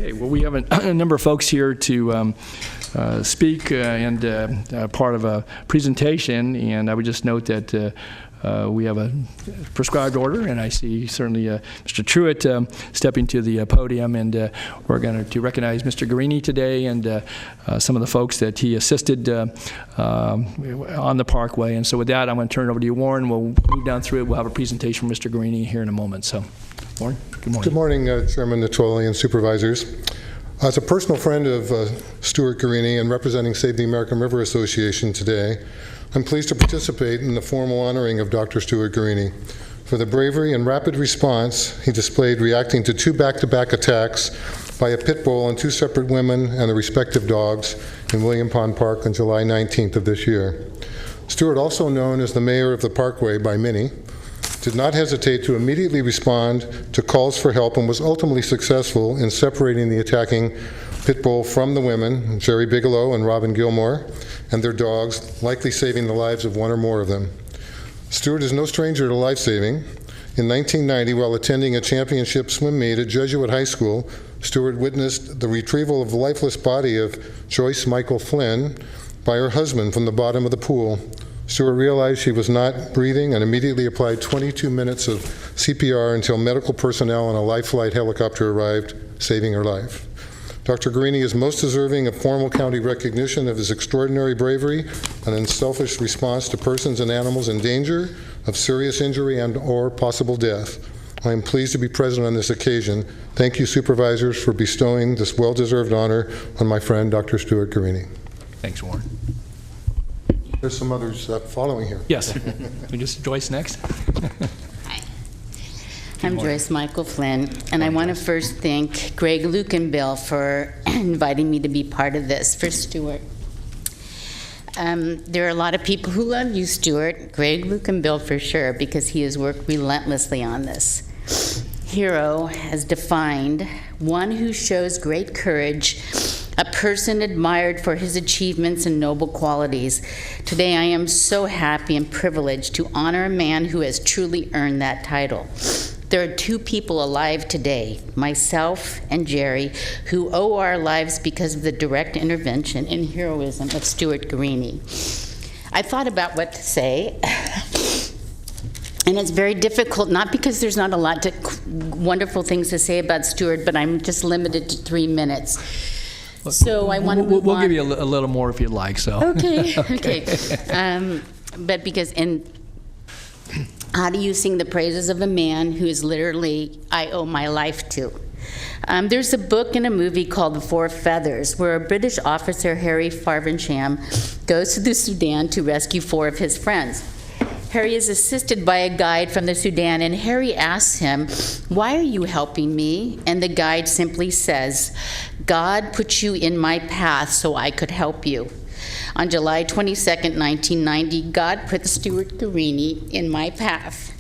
Okay, well, we have a number of folks here to speak and part of a presentation, and I would just note that we have a prescribed order, and I see certainly Mr. Truitt stepping to the podium, and we're going to recognize Mr. Gherini today and some of the folks that he assisted on the Parkway. And so with that, I'm going to turn it over to you, Warren. We'll move down through it. We'll have a presentation from Mr. Gherini here in a moment. So, Warren, good morning. Good morning, Chairman Natoli and supervisors. As a personal friend of Stuart Gherini and representing Save the American River Association today, I'm pleased to participate in the formal honoring of Dr. Stuart Gherini for the bravery and rapid response he displayed reacting to 2 back-to-back attacks by a pit bull and 2 separate women and their respective dogs in William Pond Park on July 19th of this year. Stuart, also known as the mayor of the Parkway by many, did not hesitate to immediately respond to calls for help and was ultimately successful in separating the attacking pit bull from the women, Jerry Bigelow and Robin Gilmore, and their dogs, likely saving the lives of 1 or more of them. Stuart is no stranger to life-saving. In 1990, while attending a championship swim meet at Jesuit High School, Stuart witnessed the retrieval of the lifeless body of Joyce Michael Flynn by her husband from the bottom of the pool. Stuart realized she was not breathing and immediately applied 22 minutes of CPR until medical personnel and a life flight helicopter arrived, saving her life. Dr. Gherini is most deserving of formal county recognition of his extraordinary bravery and unselfish response to persons and animals in danger of serious injury and/or possible death. I am pleased to be present on this occasion. Thank you, supervisors, for bestowing this well-deserved honor on my friend, Dr. Stuart Gherini. Thanks, Warren. There's some others following here. Yes. We just Joyce next. Hi. I'm Joyce Michael Flynn, and I want to first thank Greg Lukenbill for inviting me to be part of this for Stuart. There are a lot of people who love you, Stuart. Greg Lukenbill for sure, because he has worked relentlessly on this. Hero has defined one who shows great courage, a person admired for his achievements and noble qualities. Today I am so happy and privileged to honor a man who has truly earned that title. There are 2 people alive today, myself and Jerry, who owe our lives because of the direct intervention and heroism of Stuart Gherini. I thought about what to say, and it's very difficult, not because there's not a lot of wonderful things to say about Stuart, but I'm just limited to 3 minutes. So I want to move We'll on. give you a little more if you'd like. So. Okay, okay. But because, how do you sing the praises of a man who is literally, I owe my life to? There's a book and a movie called The 4 Feathers, where a British officer, Harry Farvensham, goes to the Sudan to rescue 4 of his friends. Harry is assisted by a guide from the Sudan, and Harry asks him, "Why are you helping me?" And the guide simply says, "God put you in my path so I could help you." On July 22nd, 1990, God put Stuart Gherini in my path.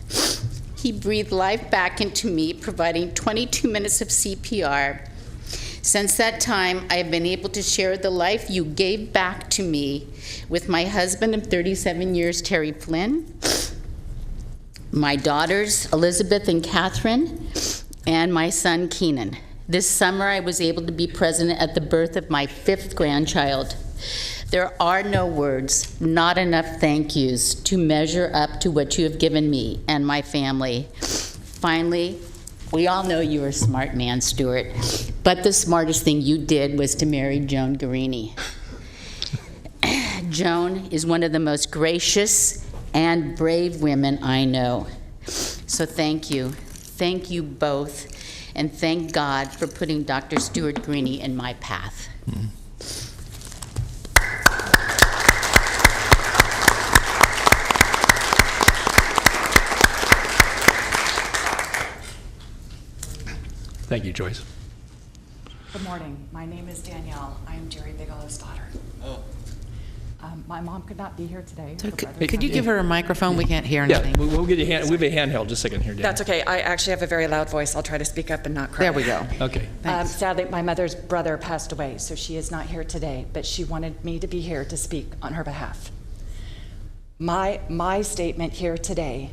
He breathed life back into me, providing 22 minutes of CPR. Since that time, I have been able to share the life you gave back to me with my husband of 37 years, Terry Flynn, my daughters, Elizabeth and Catherine, and my son, Keenan. This summer, I was able to be present at the birth of my 5th grandchild. There are no words, not enough thank yous to measure up to what you have given me and my family. Finally, we all know you're a smart man, Stuart, but the smartest thing you did was to marry Joan Gherini. Joan is one of the most gracious and brave women I know. So thank you. Thank you both, and thank God for putting Dr. Stuart Gherini in my path. Mm-hmm. Thank you, Joyce. Good morning. My name is Danielle. I am Jerry Bigelow's daughter. Oh. My mom could not be here today. So could you give her a microphone? We can't hear anything. Yeah, we'll get you we have a handheld. Just a second here, Dan. That's okay. I actually have a very loud voice. I'll try to speak up and not cry. There we go. Okay. Sadly, my mother's brother passed away, so she is not here today, but she wanted me to be here to speak on her behalf. My statement here today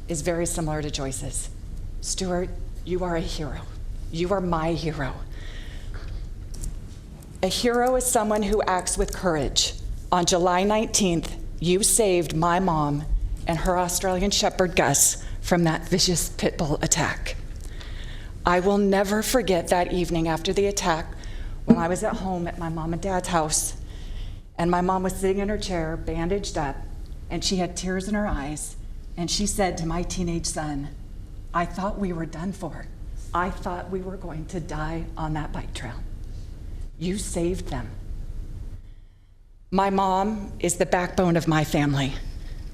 is very similar to Joyce's. Stuart, you are a hero. You are my hero. A hero is someone who acts with courage. On July 19th, you saved my mom and her Australian Shepherd Gus from that vicious pit bull attack. I will never forget that evening after the attack when I was at home at my mom and dad's house, and my mom was sitting in her chair, bandaged up, and she had tears in her eyes, and she said to my teenage son, "I thought we were done for. I thought we were going to die on that bike trail. You saved them." My mom is the backbone of my family.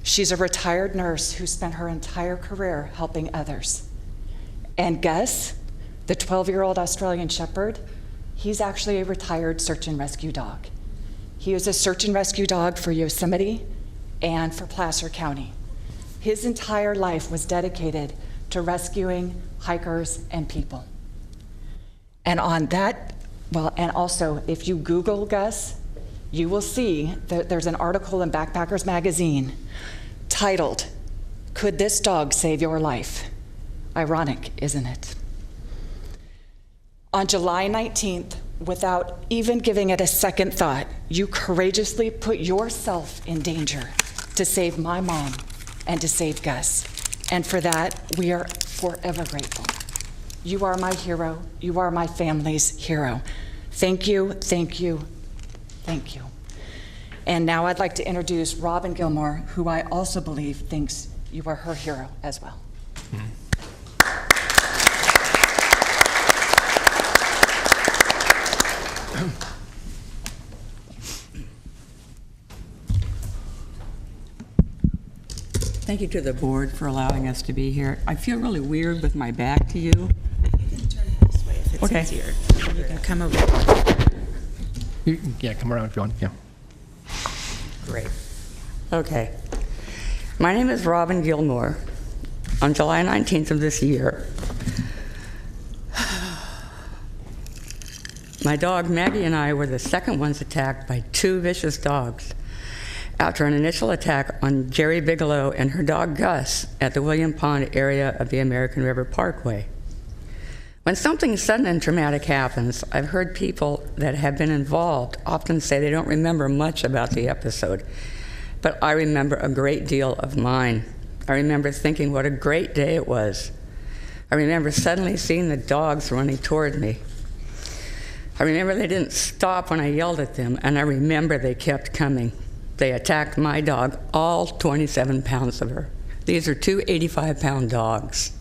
She's a retired nurse who spent her entire career helping others. And Gus, the 12-year-old Australian Shepherd, he's actually a retired search and rescue dog. He was a search and rescue dog for Yosemite and for Placer County. His entire life was dedicated to rescuing hikers and people. And on that, and also if you Google Gus, you will see that there's an article in Backpackers Magazine titled, "Could This Dog Save Your Life?" Ironic, isn't it? On July 19th, without even giving it a second thought, you courageously put yourself in danger to save my mom and to save Gus. And for that, we are forever grateful. You are my hero. You are my family's hero. Thank you, thank you, thank you. And now I'd like to introduce Robin Gilmore, who I also believe thinks you are her hero as well. Thank you to the board for allowing us to be here. I feel really weird with my back to you. You can turn it this way if it's Okay. easier. You can come over. Yeah, come around if you want. Yeah. Great. Okay. My name is Robin Gilmore. On July 19th of this year, my dog Maggie and I were the second ones attacked by two vicious dogs after an initial attack on Jerry Bigelow and her dog Gus at the William Pond area of the American River Parkway. When something sudden and traumatic happens, I've heard people that have been involved often say they don't remember much about the episode, but I remember a great deal of mine. I remember thinking what a great day it was. I remember suddenly seeing the dogs running toward me. I remember they didn't stop when I yelled at them, and I remember they kept coming. They attacked my dog, all 27 pounds of her. These are two 85-pound dogs.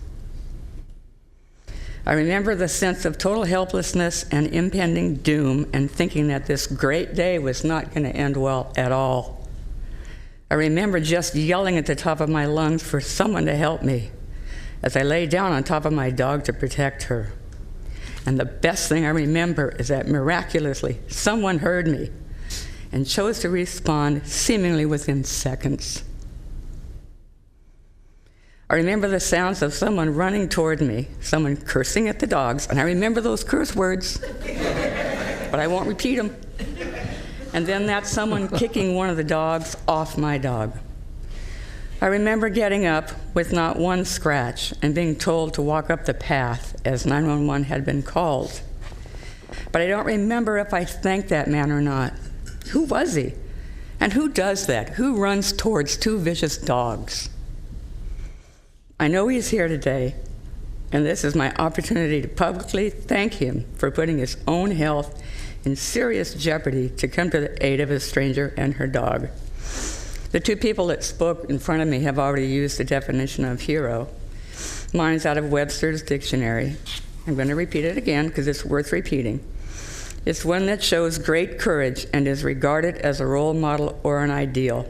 I remember the sense of total helplessness and impending doom and thinking that this great day was not going to end well at all. I remember just yelling at the top of my lungs for someone to help me as I lay down on top of my dog to protect her. And the best thing I remember is that miraculously someone heard me and chose to respond seemingly within seconds. I remember the sounds of someone running toward me, someone cursing at the dogs, and I remember those curse words, but I won't repeat them. And then that someone kicking one of the dogs off my dog. I remember getting up with not one scratch and being told to walk up the path as 911 had been called. But I don't remember if I thanked that man or not. Who was he? And who does that? Who runs towards two vicious dogs? I know he's here today, and this is my opportunity to publicly thank him for putting his own health in serious jeopardy to come to the aid of a stranger and her dog. The two people that spoke in front of me have already used the definition of hero. Mine's out of Webster's dictionary. I'm going to repeat it again because it's worth repeating. It's one that shows great courage and is regarded as a role model or an ideal.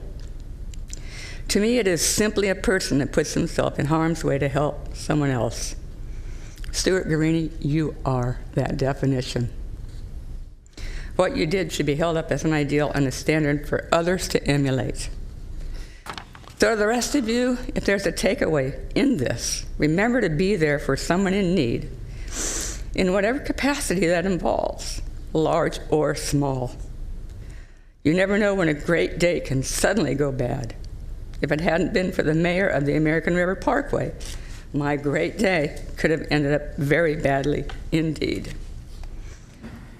To me, it is simply a person that puts himself in harm's way to help someone else. Stuart Gherini, you are that definition. What you did should be held up as an ideal and a standard for others to emulate. So the rest of you, if there's a takeaway in this, remember to be there for someone in need, in whatever capacity that involves, large or small. You never know when a great day can suddenly go bad. If it hadn't been for the mayor of the American River Parkway, my great day could have ended up very badly indeed.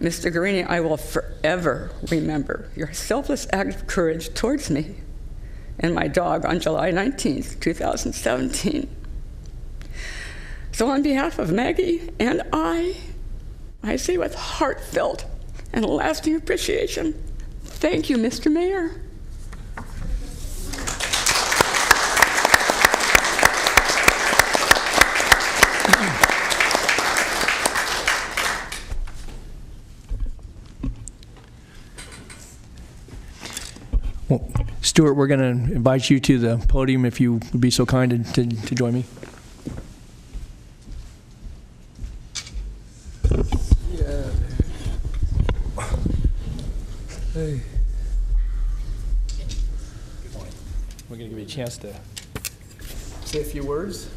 Mr. Gherini, I will forever remember your selfless act of courage towards me and my dog on July 19th, 2017. So on behalf of Maggie and I say with heartfelt and lasting appreciation, thank you, Mr. Mayor. Well, Stuart, we're going to invite you to the podium if you would be so kind to join me. Hey. Good morning. We're going to give you a chance to say a few words.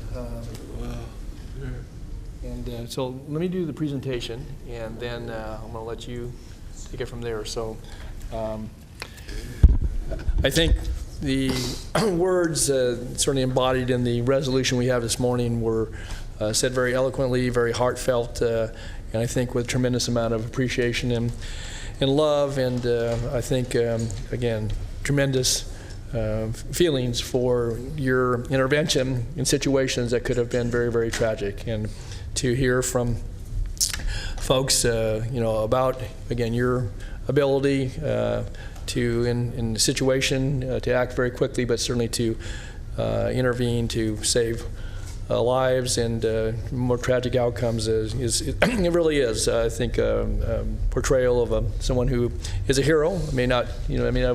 And so let me do the presentation, and then I'm going to let you take it from there. So I think the words certainly embodied in the resolution we have this morning were said very eloquently, very heartfelt, and I think with tremendous amount of appreciation and love, and I think, again, tremendous feelings for your intervention in situations that could have been very, very tragic. And to hear from folks, about, again, your ability to, in the situation, to act very quickly, but certainly to intervene to save lives and more tragic outcomes it really is, I think, portrayal of someone who is a hero. May not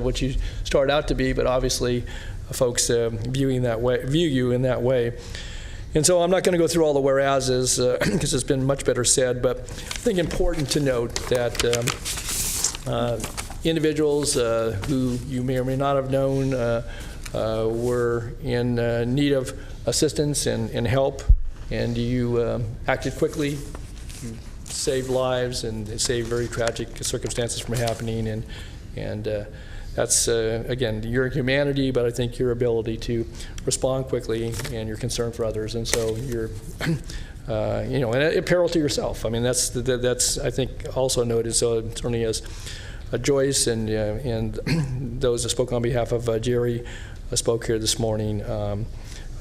what you start out to be, but obviously folks view you in that way. And so I'm not going to go through all the whereases because it's been much better said, but I think important to note that individuals who you may or may not have known were in need of assistance and help, and you acted quickly, you saved lives and saved very tragic circumstances from happening, and that's again your humanity, but I think your ability to respond quickly and your concern for others, and so you're and at peril to yourself. I mean that's I think also noted. So certainly as Joyce and those that spoke on behalf of Jerry spoke here this morning.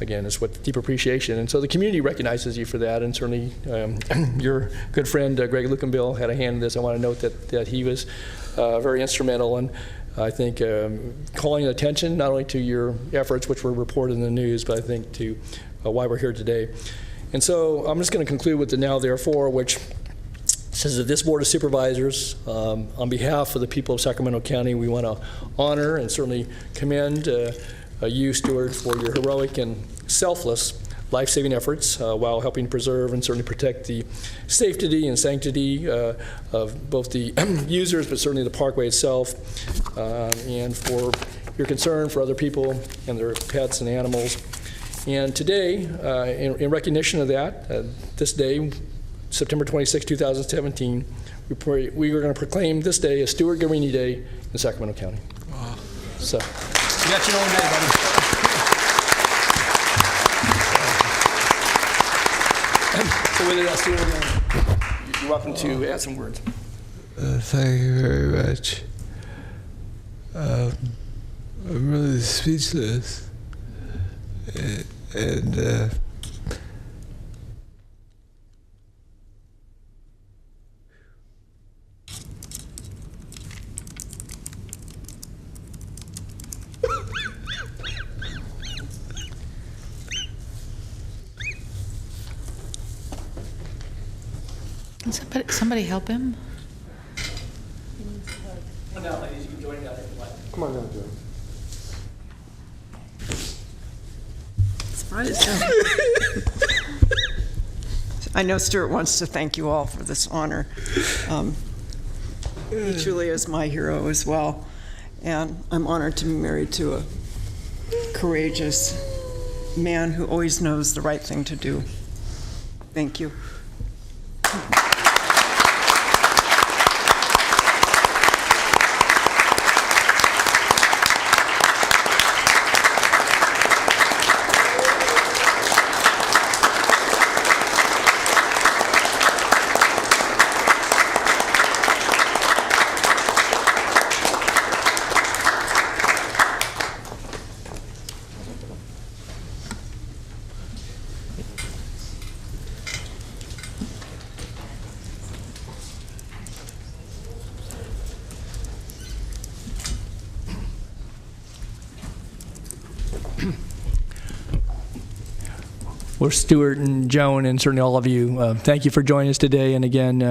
Again, it's with deep appreciation. And so the community recognizes you for that, and certainly your good friend Greg Lukenbill had a hand in this. I want to note that he was very instrumental in, I think, calling attention not only to your efforts, which were reported in the news, but I think to why we're here today. And so I'm just going to conclude with the now therefore, which says that this Board of Supervisors, on behalf of the people of Sacramento County, we want to honor and certainly commend you, Stuart, for your heroic and selfless life-saving efforts while helping preserve and certainly protect the safety and sanctity of both the users, but certainly the parkway itself, and for your concern for other people and their pets and animals. And today, in recognition of that, this day, September 26, 2017, we are going to proclaim this day as Stuart Gherini Day in Sacramento County. Wow. So, you got your own day, buddy. So with that, Stuart, you're welcome to add some words. Thank you very much. I'm really speechless. And Can somebody help him? Come on down, ladies. You can join down if you like. Come on down, Joe. I know Stuart wants to thank you all for this honor. He truly is my hero as well, and I'm honored to be married to a courageous man who always knows the right thing to do. Thank you. Well, Stuart and Joan, and certainly all of you, thank you for joining us today. And again,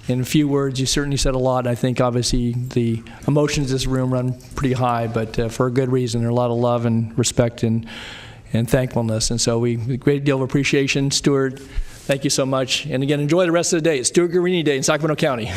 in a few words, you certainly said a lot. I think obviously the emotions in this room run pretty high, but for a good reason. There's a lot of love and respect and thankfulness. And so a great deal of appreciation. Stuart, thank you so much. And again, enjoy the rest of the day. It's Stuart Gherini Day in Sacramento County.